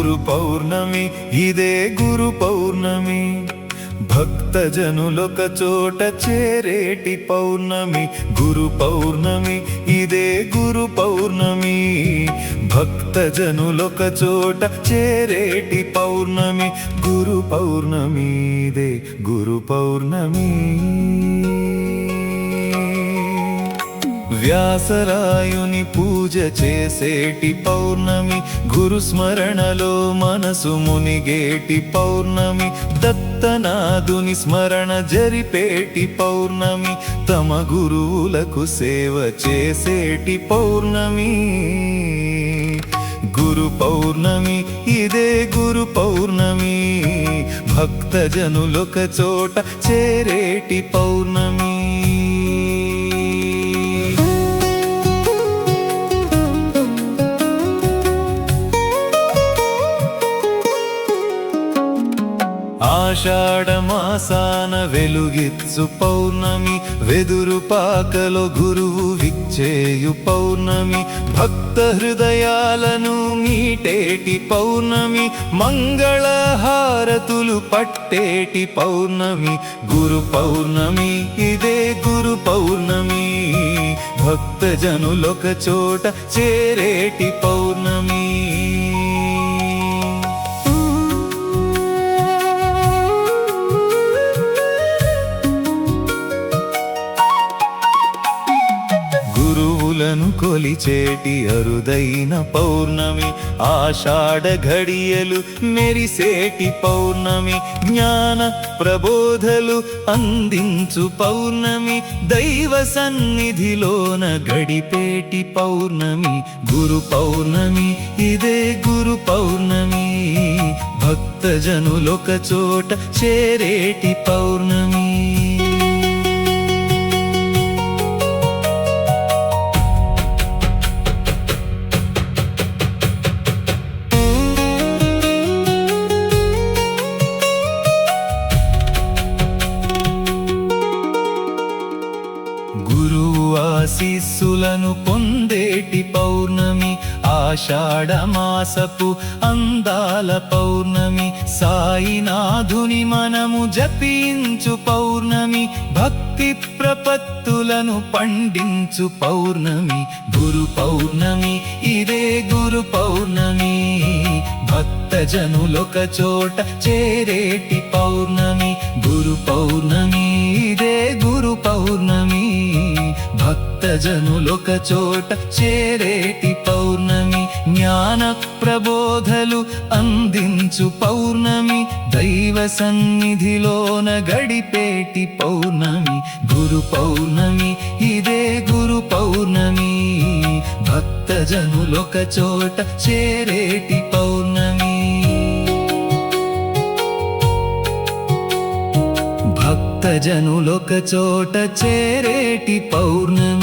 గురు పౌర్ణమి ఇదే గురు పౌర్ణమి భక్తజనులొక చోట చేరేటి పౌర్ణమి గురు పౌర్ణమి ఇదే గురు పౌర్ణమి భక్తజనులొక చోట చేరేటి పౌర్ణమి గురు పౌర్ణమి ఇదే గురు పౌర్ణమి వ్యాసరాయుని పూజ చేసేటి పౌర్ణమి గురు స్మరణలో మనసు మునిగేటి పౌర్ణమి దత్తనాథుని స్మరణ జరిపేటి పౌర్ణమి తమ గురువులకు సేవ చేసేటి పౌర్ణమి గురు పౌర్ణమి ఇదే గురు పౌర్ణమి భక్తజనులొక చోట చేరేటి పౌర్ణమి ఆషాఢమాసాన వెలుగిచ్చు పౌర్ణమి వెదురు పాకలో గురువు విచ్చేయు పౌర్ణమి భక్త హృదయాలను మీటేటి పౌర్ణమి మంగళహారతులు పట్టేటి పౌర్ణమి గురు పౌర్ణమి ఇదే గురు పౌర్ణమి భక్తజనులొక చోట చేరేటి పౌర్ణమి గురువులను కొలిచేటి అరుదైన పౌర్ణమి ఆషాఢ ఘడియలు మెరిసేటి పౌర్ణమి జ్ఞాన ప్రబోధలు అందించు పౌర్ణమి దైవ సన్నిధిలోన గడిపేటి పౌర్ణమి గురు పౌర్ణమి ఇదే గురు పౌర్ణమి భక్తజనులొక చోట చేరేటి పౌర్ణమి గురువు ఆశీస్సులను పొందేటి పౌర్ణమి ఆషాఢమాసపు అందాల పౌర్ణమి సాయినాథుని మనము జపించు పౌర్ణమి భక్తి ప్రపత్తులను పండించు పౌర్ణమి గురు పౌర్ణమి ఇదే గురు పౌర్ణమి భక్తజనులొక చోట చేరేటి పౌర్ణమి గురు పౌర్ణమి ఇదే గురు పౌర్ణమి భక్తజనులొక చోట చేరేటి పౌర్ణమి జ్ఞాన ప్రబోధలు అందించు పౌర్ణమి దైవ సన్నిధిలోన గడిపేటి పౌర్ణమి గురు పౌర్ణమి ఇదే గురు పౌర్ణమి భక్తజనులొక చోట చేరేటి పౌర్ణమి భక్తజనులొక చోట చేరేటి పౌర్ణమి